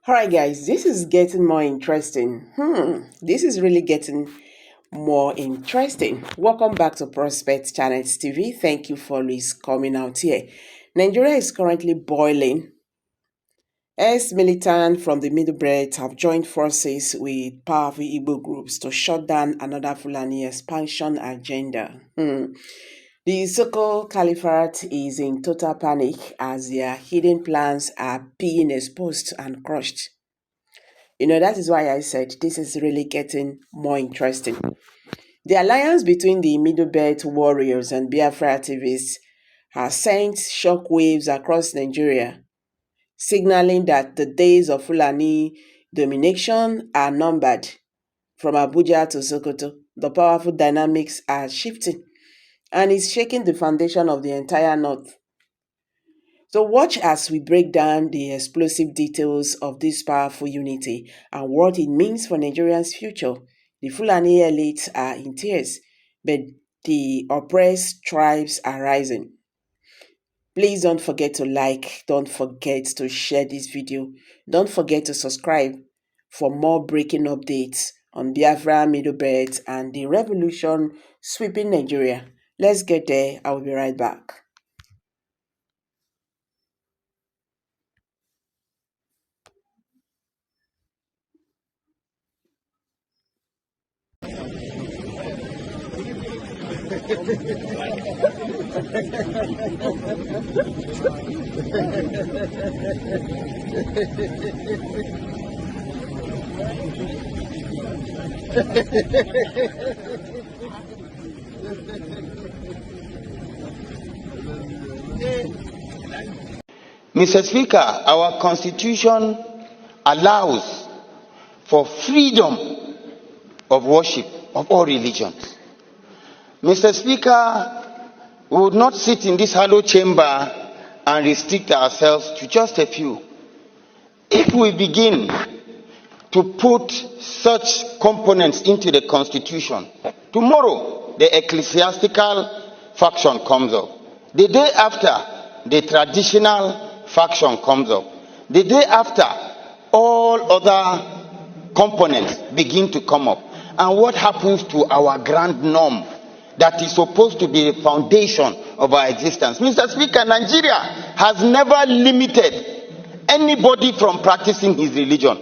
Alright, guys, this is getting more interesting. This is really getting more interesting. Welcome back to Prospect Channels TV. Thank you for always coming out here. Nigeria is currently boiling. Ex-militants from the Middle Belt have joined forces with powerful Igbo groups to shut down another Fulani expansion agenda. The Sokoto Caliphate is in total panic as their hidden plans are being exposed and crushed. That is why I said this is really getting more interesting. The alliance between the Middle Belt warriors and Biafra activists has sent shockwaves across Nigeria, signaling that the days of Fulani domination are numbered. From Abuja to Sokoto, the powerful dynamics are shifting and is shaking the foundation of the entire North. So watch as we break down the explosive details of this powerful unity and what it means for Nigeria's future. The Fulani elites are in tears, but the oppressed tribes are rising. Please don't forget to like, don't forget to share this video, don't forget to subscribe for more breaking updates on Biafra, Middle Belt, and the revolution sweeping Nigeria. Let's get there. I will be right back. Mr. Speaker, our Constitution allows for freedom of worship of all religions. Mr. Speaker, we would not sit in this hollow chamber and restrict ourselves to just a few. If we begin to put such components into the Constitution, tomorrow the ecclesiastical faction comes up. The day after, the traditional faction comes up. The day after, all other components begin to come up. And what happens to our grand norm that is supposed to be the foundation of our existence? Mr. Speaker, Nigeria has never limited anybody from practicing his religion.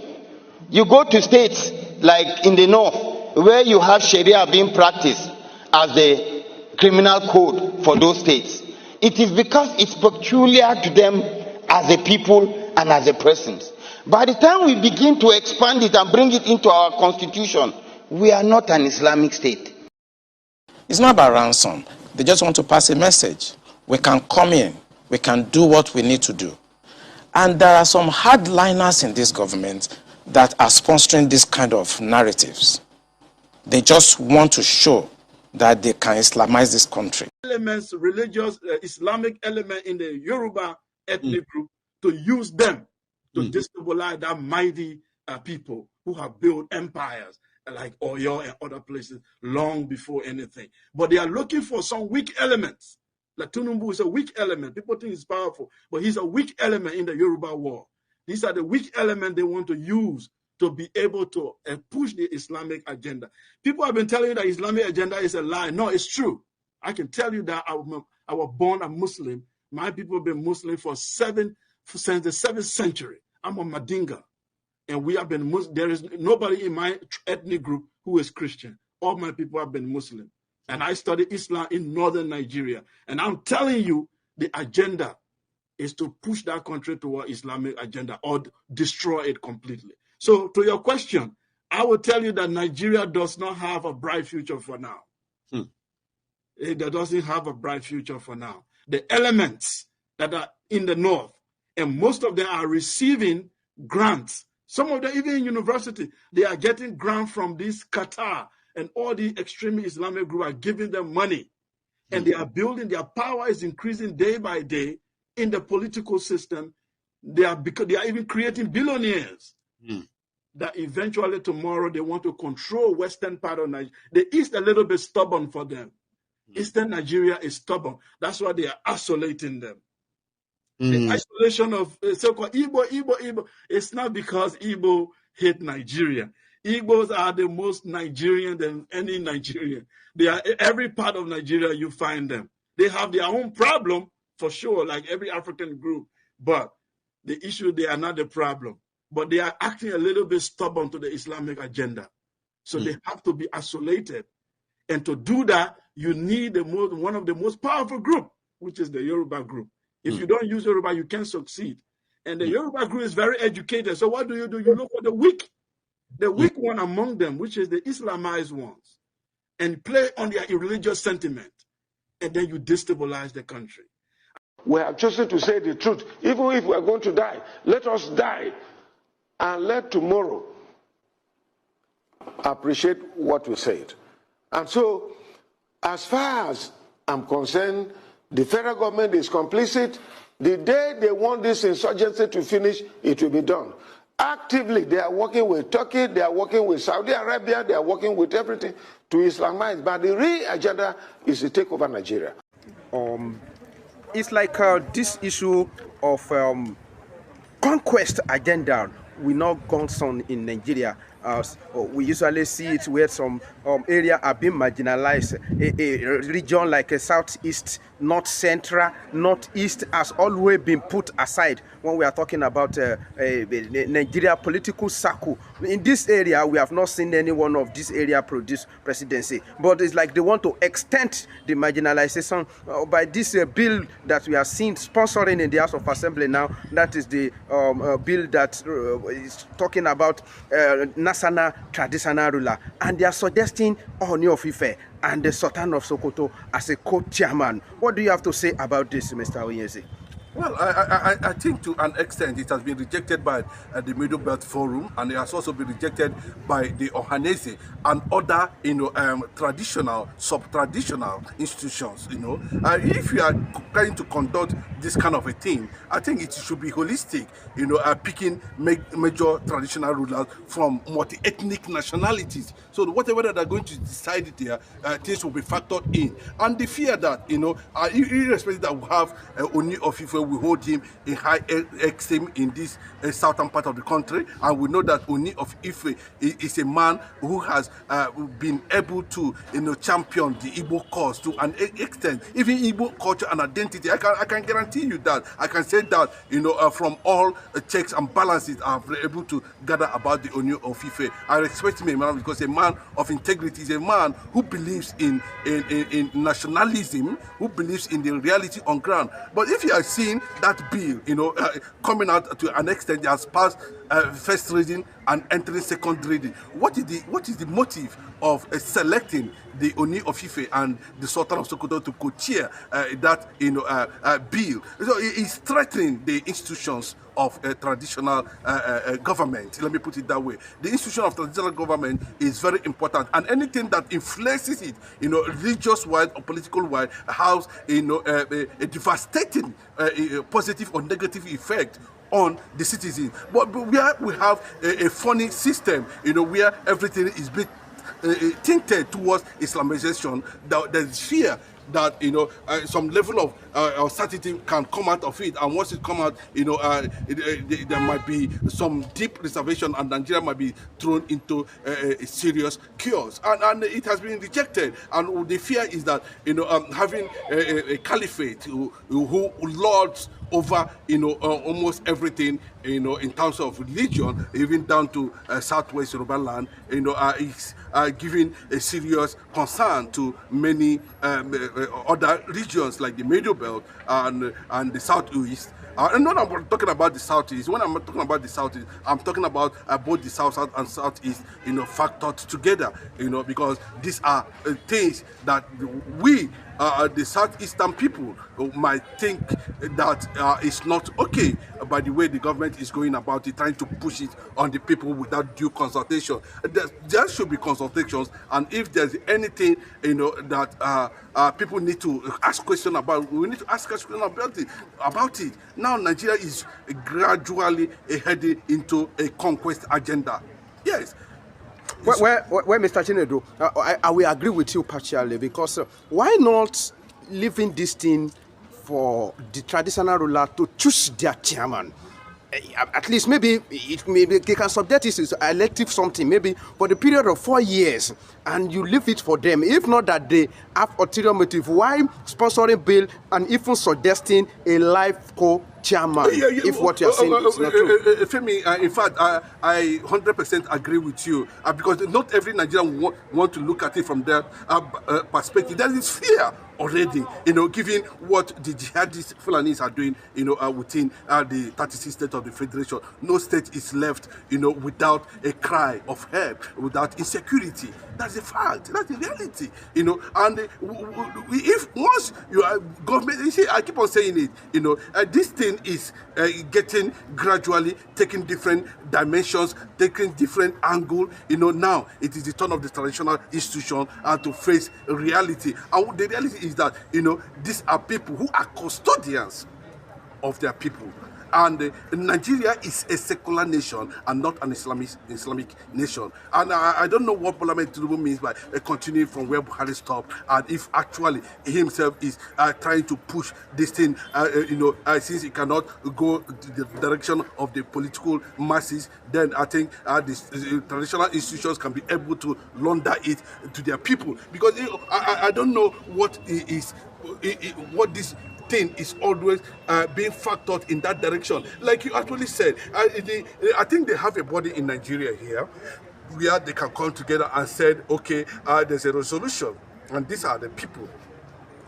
You go to states like in the north, where you have Sharia being practiced as the criminal code for those states. It is because it's peculiar to them as a people and as a persons. By the time we begin to expand it and bring it into our constitution, we are not an Islamic state. It's not about ransom. They just want to pass a message. We can come in. We can do what we need to do. And there are some hardliners in this government that are sponsoring this kind of narratives. They just want to show that they can Islamize this country. Elements, religious, Islamic element in the Yoruba ethnic group, to use them to destabilize that mighty people who have built empires like Oyo and other places long before anything. But they are looking for some weak elements. Like Tunumbu is a weak element. People think he's powerful, but he's a weak element in the Yoruba war. These are the weak elements they want to use to be able to push the Islamic agenda. People have been telling you that Islamic agenda is a lie. No, it's true. I can tell you that I was born a Muslim. My people have been Muslim since the 7th century. I'm a Madinga. And we have been Muslim. There is nobody in my ethnic group who is Christian. All my people have been Muslim. And I studied Islam in northern Nigeria. And I'm telling you, the agenda is to push that country toward Islamic agenda or destroy it completely. So to your question, I will tell you that Nigeria does not have a bright future for now. It doesn't have a bright future for now. The elements that are in the north, and most of them are receiving grants. Some of them, even in university, they are getting grants from this Qatar, and all the extreme Islamic groups are giving them money. And they are building, their power is increasing day by day in the political system. They are even creating billionaires that eventually tomorrow they want to control western part of Nigeria. The East a little bit stubborn for them. Eastern Nigeria is stubborn. That's why they are isolating them. The isolation of so-called Igbo, it's not because Igbo hate Nigeria. Igbos are the most Nigerian than any Nigerian. They are every part of Nigeria you find them. They have their own problem for sure, like every African group. But the issue, they are not the problem. But they are acting a little bit stubborn to the Islamic agenda. So they have to be isolated. And to do that, you need one of the most powerful group, which is the Yoruba group. If you don't use Yoruba, you can't succeed. And the Yoruba group is very educated. So what do? You look for the weak one among them, which is the Islamized ones, and play on their religious sentiment. And then you destabilize the country. We have chosen to say the truth. Even if we are going to die, let us die and let tomorrow appreciate what we said. And so, as far as I'm concerned, the federal government is complicit. The day they want this insurgency to finish, it will be done. Actively, they are working with Turkey, they are working with Saudi Arabia, they are working with everything to Islamize. But the real agenda is to take over Nigeria. It's like this issue of conquest agenda we not gone on in Nigeria. We usually see it where some area are being marginalized. A region like a southeast, north central, northeast has always been put aside when we are talking about Nigeria political circle. In this area, we have not seen any one of this area produce presidency. But it's like they want to extend the marginalization by this bill that we are seeing sponsoring in the House of Assembly now. That is the bill that is talking about national traditional ruler, and they are suggesting Ooni of Ife and the Sultan of Sokoto as a co-chairman. What do you have to say about this, Mr. Onyezi? Well, I think to an extent it has been rejected by the Middle Belt Forum, and it has also been rejected by the Ohanese and other, traditional, sub-traditional institutions. If you are trying to conduct this kind of a thing, I think it should be holistic. Picking major traditional rulers from multi-ethnic nationalities. So whatever that they're going to decide there, things will be factored in, and the fear that irrespective that we have Ooni of Ife, we hold him in high esteem in this southern part of the country, and we know that Ooni of Ife is a man who has been able to champion the Igbo cause to an extent, even Igbo culture and identity. I can guarantee you that. I can say that from all checks and balances I've been able to gather about the Ooni of Ife. I respect him, a man, because a man of integrity is a man who believes in nationalism, who believes in the reality on ground. But if you are seeing that bill, coming out to an extent, it has passed first reading and entering second reading. What is the motive of selecting the Ooni of Ife and the Sultan of Sokoto to co-chair that bill? So it's threatening the institutions of traditional government. Let me put it that way. The institution of traditional government is very important, and anything that influences it, religious-wise or political-wise, has a devastating positive or negative effect on the citizens. But where we have a funny system, where everything is being tinted towards Islamization, there's fear that some level of uncertainty can come out of it, and once it comes out, there might be some deep reservation, and Nigeria might be thrown into a serious chaos, and it has been rejected. And the fear is that having a caliphate who lords over almost everything in terms of religion, even down to southwest Yoruba land, is giving a serious concern to many other regions like the Middle Belt and the Southeast. And not I'm talking about the Southeast. When I'm talking about the Southeast, I'm talking about both the South and Southeast, factored together, because these are things that we, the Southeastern people, might think that it's not okay by the way the government is going about it, trying to push it on the people without due consultation. There should be consultations, and if there's anything that people need to ask questions about, we need to ask questions about it. Now Nigeria is gradually heading into a conquest agenda. Yes. Well, Mr. Chinedu, I will agree with you partially, because why not leaving this thing for the traditional ruler to choose their chairman. At least maybe they can subject it to elective something, maybe for the period of 4 years, and you leave it for them. If not that they have ulterior motive, why sponsoring bill and even suggesting a life co-chairman if what you're saying is not true? Femi, in fact, I 100% agree with you because not every Nigerian want to look at it from that perspective. There is fear already, given what the jihadist Fulanis are doing, within the 36 states of the Federation. No state is left, without a cry of help, without insecurity. That's a fact. That's the reality, And if once you are government, you see, I keep on saying it, this thing is getting gradually taking different dimensions, taking different angle. Now it is the turn of the traditional institution to face reality, and the reality is that these are people who are custodians of their people. And Nigeria is a secular nation and not an Islamic nation. And I don't know what Parliament means by continuing from where Buhari stopped, and if actually he himself is trying to push this thing, since he cannot go the direction of the political masses, then I think the traditional institutions can be able to launder it to their people. Because I don't know what what this thing is always being factored in that direction. Like you actually said, I think they have a body in Nigeria here where they can come together and said, okay, there's a resolution, and these are the people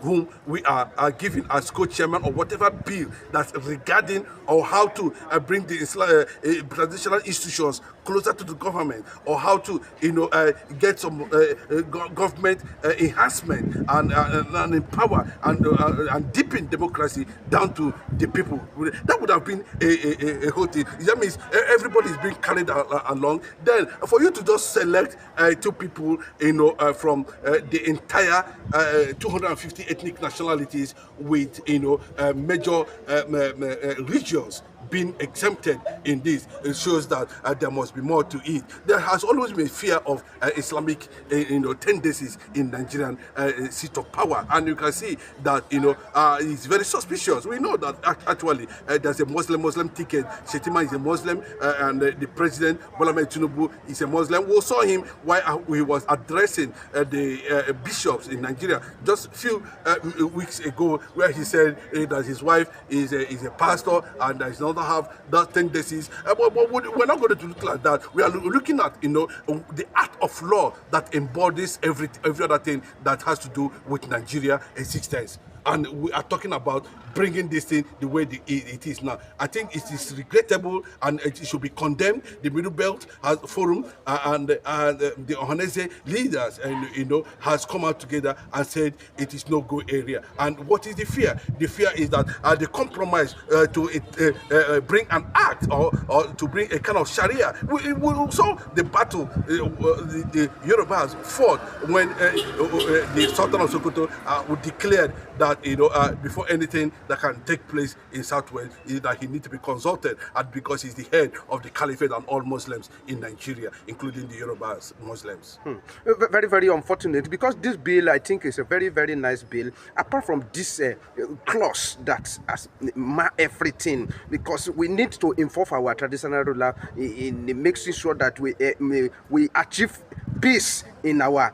whom we are giving as co-chairman or whatever bill that's regarding or how to bring the traditional institutions closer to the government, or how to get some government enhancement and empower and deepen democracy down to the people. That would have been a whole thing. That means everybody is being carried along. Then for you to just select 2 people from the entire 250 ethnic nationalities with major regions being exempted in this, it shows that there must be more to it. There has always been fear of Islamic tendencies in Nigerian seat of power, and you can see that it's very suspicious. We know that actually there's a Muslim ticket. Shetima is a Muslim, and the president Bola Ahmed Tinubu is a Muslim. We saw him while he was addressing the bishops in Nigeria just a few weeks ago, where he said that his wife is a pastor and there is another have that tendencies. But we're not going to look like that. We are looking at the art of law that embodies every other thing that has to do with Nigeria existence. And we are talking about bringing this thing the way it is now. I think it is regrettable and it should be condemned. The Middle Belt Forum and the Ohanese leaders has come out together and said it is no go area. And what is the fear? The fear is that the compromise to bring an act or to bring a kind of Sharia. We saw the battle the Yorubas fought when the Sultan of Sokoto declared that before anything that can take place in Southwest, is that he needs to be consulted, and because he's the head of the Caliphate and all Muslims in Nigeria, including the Yoruba Muslims. Very, very unfortunate, because this bill, I think, is a very, very nice bill. Apart from this clause that has everything, because we need to involve our traditional ruler in making sure that we achieve peace in our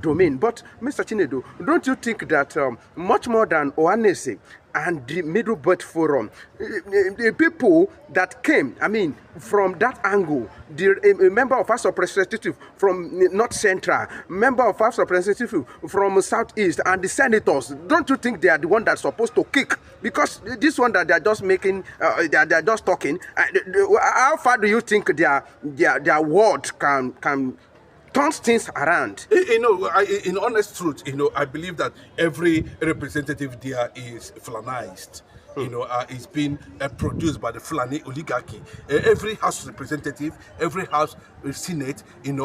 domain. But Mr. Chinedu, don't you think that much more than Ohanese and the Middle Belt Forum, the people that came, I mean, from that angle, a member of House of Representatives from North Central, member of House of Representatives from Southeast, and the senators, don't you think they are the one that's supposed to kick? Because this one that they are just making, they are just talking. How far do you think their word can turns things around? In honest truth, I believe that every representative there is Fulanized. It's been produced by the Fulani oligarchy. Every House representative, every House Senate,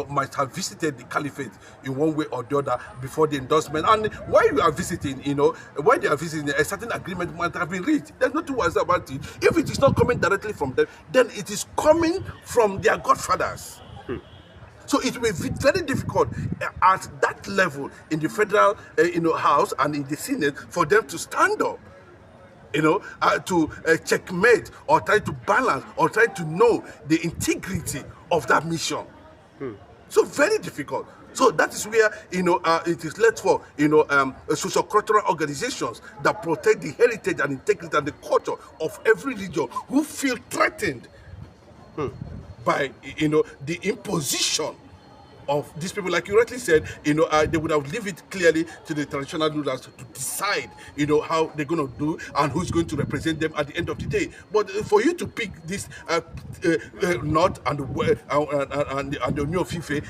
might have visited the Caliphate in one way or the other before the endorsement. And while you are visiting, while they are visiting, a certain agreement might have been reached. There's no two words about it. If it is not coming directly from them, then it is coming from their godfathers. So it will be very difficult at that level in the federal House and in the Senate for them to stand up to checkmate or try to balance or try to know the integrity of that mission. So very difficult. So that is where it is left for socio-cultural organizations that protect the heritage and integrity and the culture of every region who feel threatened by the imposition of these people. Like you rightly said, they would have leave it clearly to the traditional rulers to decide, how they're going to do and who's going to represent them at the end of the day. But for you to pick this North and the New Fife,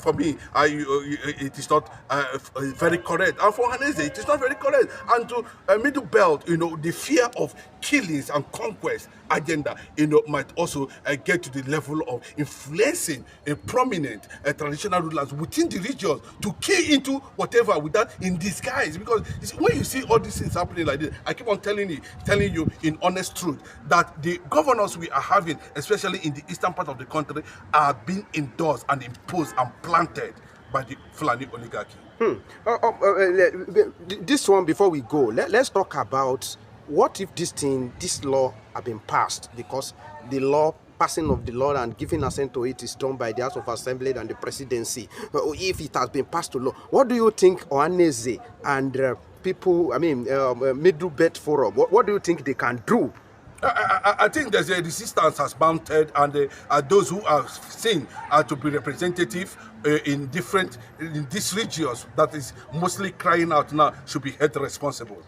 for me, it is not very correct. And for Hanese, it is not very correct. And to Middle Belt, the fear of killings and conquest agenda, might also get to the level of influencing a prominent traditional rulers within the regions to key into whatever with that in disguise. Because when you see all these things happening like this, I keep on telling you in honest truth that the governors we are having, especially in the eastern part of the country, are being endorsed and imposed and planted by the Fulani oligarchy. This one, before we go, let's talk about what if this law have been passed, because the law, passing of the law and giving assent to it is done by the House of Assembly and the presidency. If it has been passed to law, what do you think Ohanese and people, Middle Belt Forum, what do you think they can do? I think there's a resistance has mounted, and those who are seen to be representative in these regions that is mostly crying out now should be held responsible.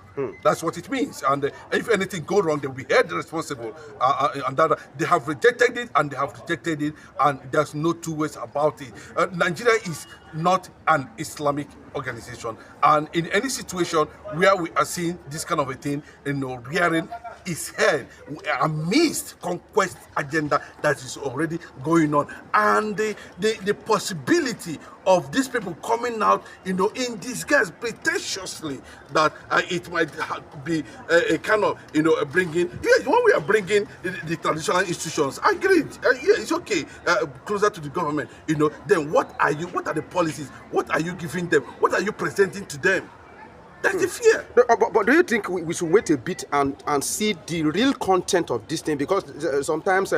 That's what it means. And if anything go wrong, they will be held responsible. And that they have rejected it, and there's no two ways about it. Nigeria is not an Islamic organization, and in any situation where we are seeing this kind of a thing, rearing its head amidst conquest agenda that is already going on, and the possibility of these people coming out, in disguise, pretentiously, that it might be a kind of, bringing. Yes, when we are bringing the traditional institutions, agreed. Yeah, it's okay. Closer to the government, Then what are the policies? What are you giving them? What are you presenting to them? That's the fear. But do you think we should wait a bit and see the real content of this thing? Because sometimes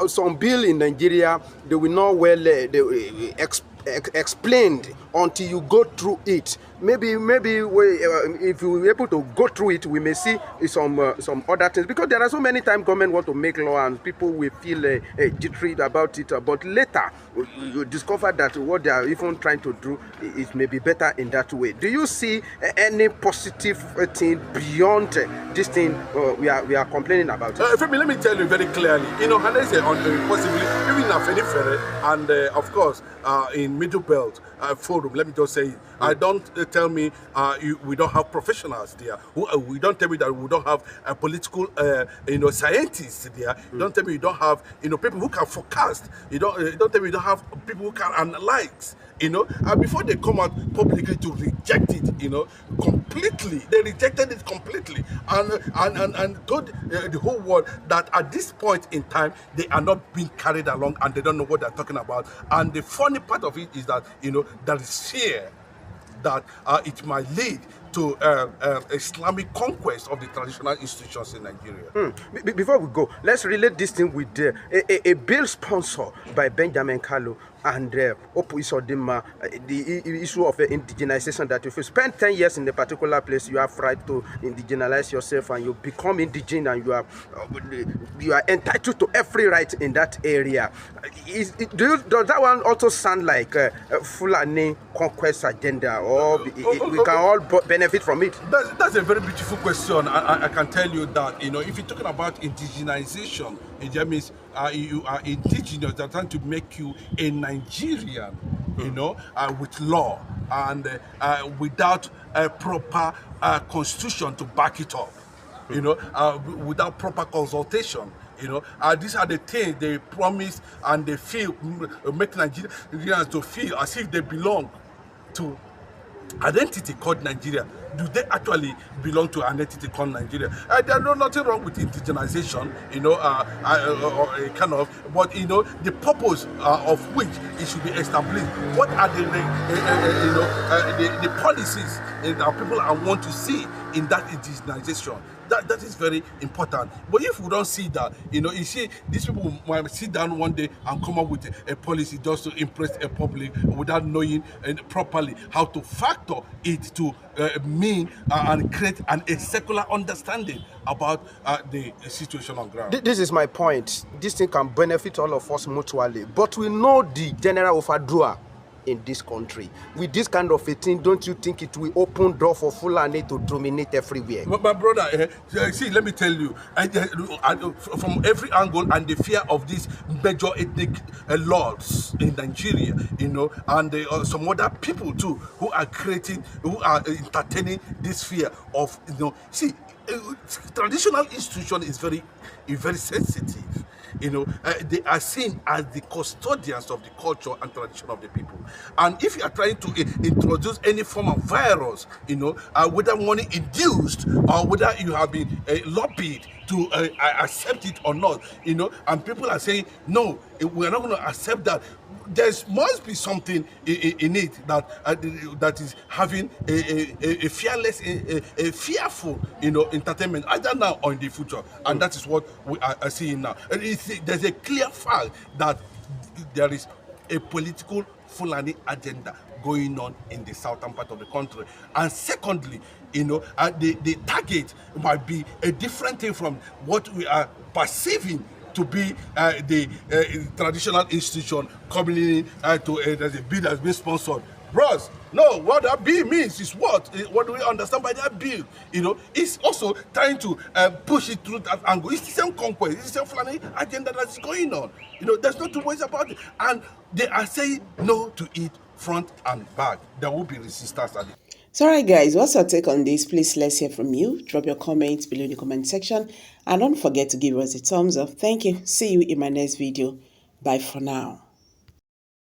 some bill in Nigeria, they will not explained until you go through it. Maybe if we're able to go through it, we may see some other things. Because there are so many times government want to make law and people will feel jittery about it. But later, you discover that what they are even trying to do is maybe better in that way. Do you see any positive thing beyond this thing we are complaining about? Femi, let me tell you very clearly. Hanese possibly even Afenifere, and of course in Middle Belt Forum. Let me just say it. Don't tell me we don't have professionals there. We don't tell me that we don't have political scientists there. Don't tell me you don't have people who can forecast. Don't tell me you don't have people who can analyze. Before they come out publicly to reject it, completely. They rejected it completely and told the whole world that at this point in time they are not being carried along and they don't know what they're talking about. And the funny part of it is that there is fear that it might lead to Islamic conquest of the traditional institutions in Nigeria. Before we go, let's relate this thing with a bill sponsored by Benjamin Kalu and Opu Isodima, the issue of indigenization, that if you spend 10 years in a particular place, you have right to indigenize yourself and you become indigenous and you are entitled to every right in that area. Does that one also sound like a Fulani conquest agenda, or we can all benefit from it? That's a very beautiful question. I can tell you that, if you're talking about indigenization, it means you are indigenous. They're trying to make you a Nigerian, with law and without a proper constitution to back it up, without proper consultation. These are the things they promise and they feel make Nigerians to feel as if they belong to identity called Nigeria. Do they actually belong to an entity called Nigeria? There's nothing wrong with indigenization, but the purpose of which it should be established. What are the policies that people want to see in that indigenization? that is very important. But if we don't see that, you see, these people might sit down one day and come up with a policy just to impress a public without knowing properly how to factor it to mean and create a secular understanding about the situation on ground. This is my point. This thing can benefit all of us mutually, but we know the general overdrawer in this country. With this kind of a thing, don't you think it will open door for Fulani to dominate everywhere? My brother, see, let me tell you, from every angle, and the fear of these major ethnic lords in Nigeria, and some other people too, who are entertaining this fear of, see, traditional institution is very sensitive. They are seen as the custodians of the culture and tradition of the people. And if you are trying to introduce any form of virus, whether money induced or whether you have been lobbied to accept it or not, and people are saying, no, we are not going to accept that. There must be something in it that is having a fearless, a fearful, entertainment, either now or in the future, and that is what we are seeing now. And there's a clear fact that there is a political Fulani agenda going on in the southern part of the country, and secondly, the target might be a different thing from what we are perceiving to be the traditional institution coming in there's a bill that's been sponsored. Bros, no, what that bill means is what? What do we understand by that bill? It's also trying to push it through that angle. It's the same conquest, it's the same Fulani agenda that's going on. There's no two ways about it. And they are saying no to it front and back. There will be resistance at it. So, alright guys, what's your take on this? Please let's hear from you. Drop your comments below in the comment section. And don't forget to give us a thumbs up. Thank you. See you in my next video. Bye for now.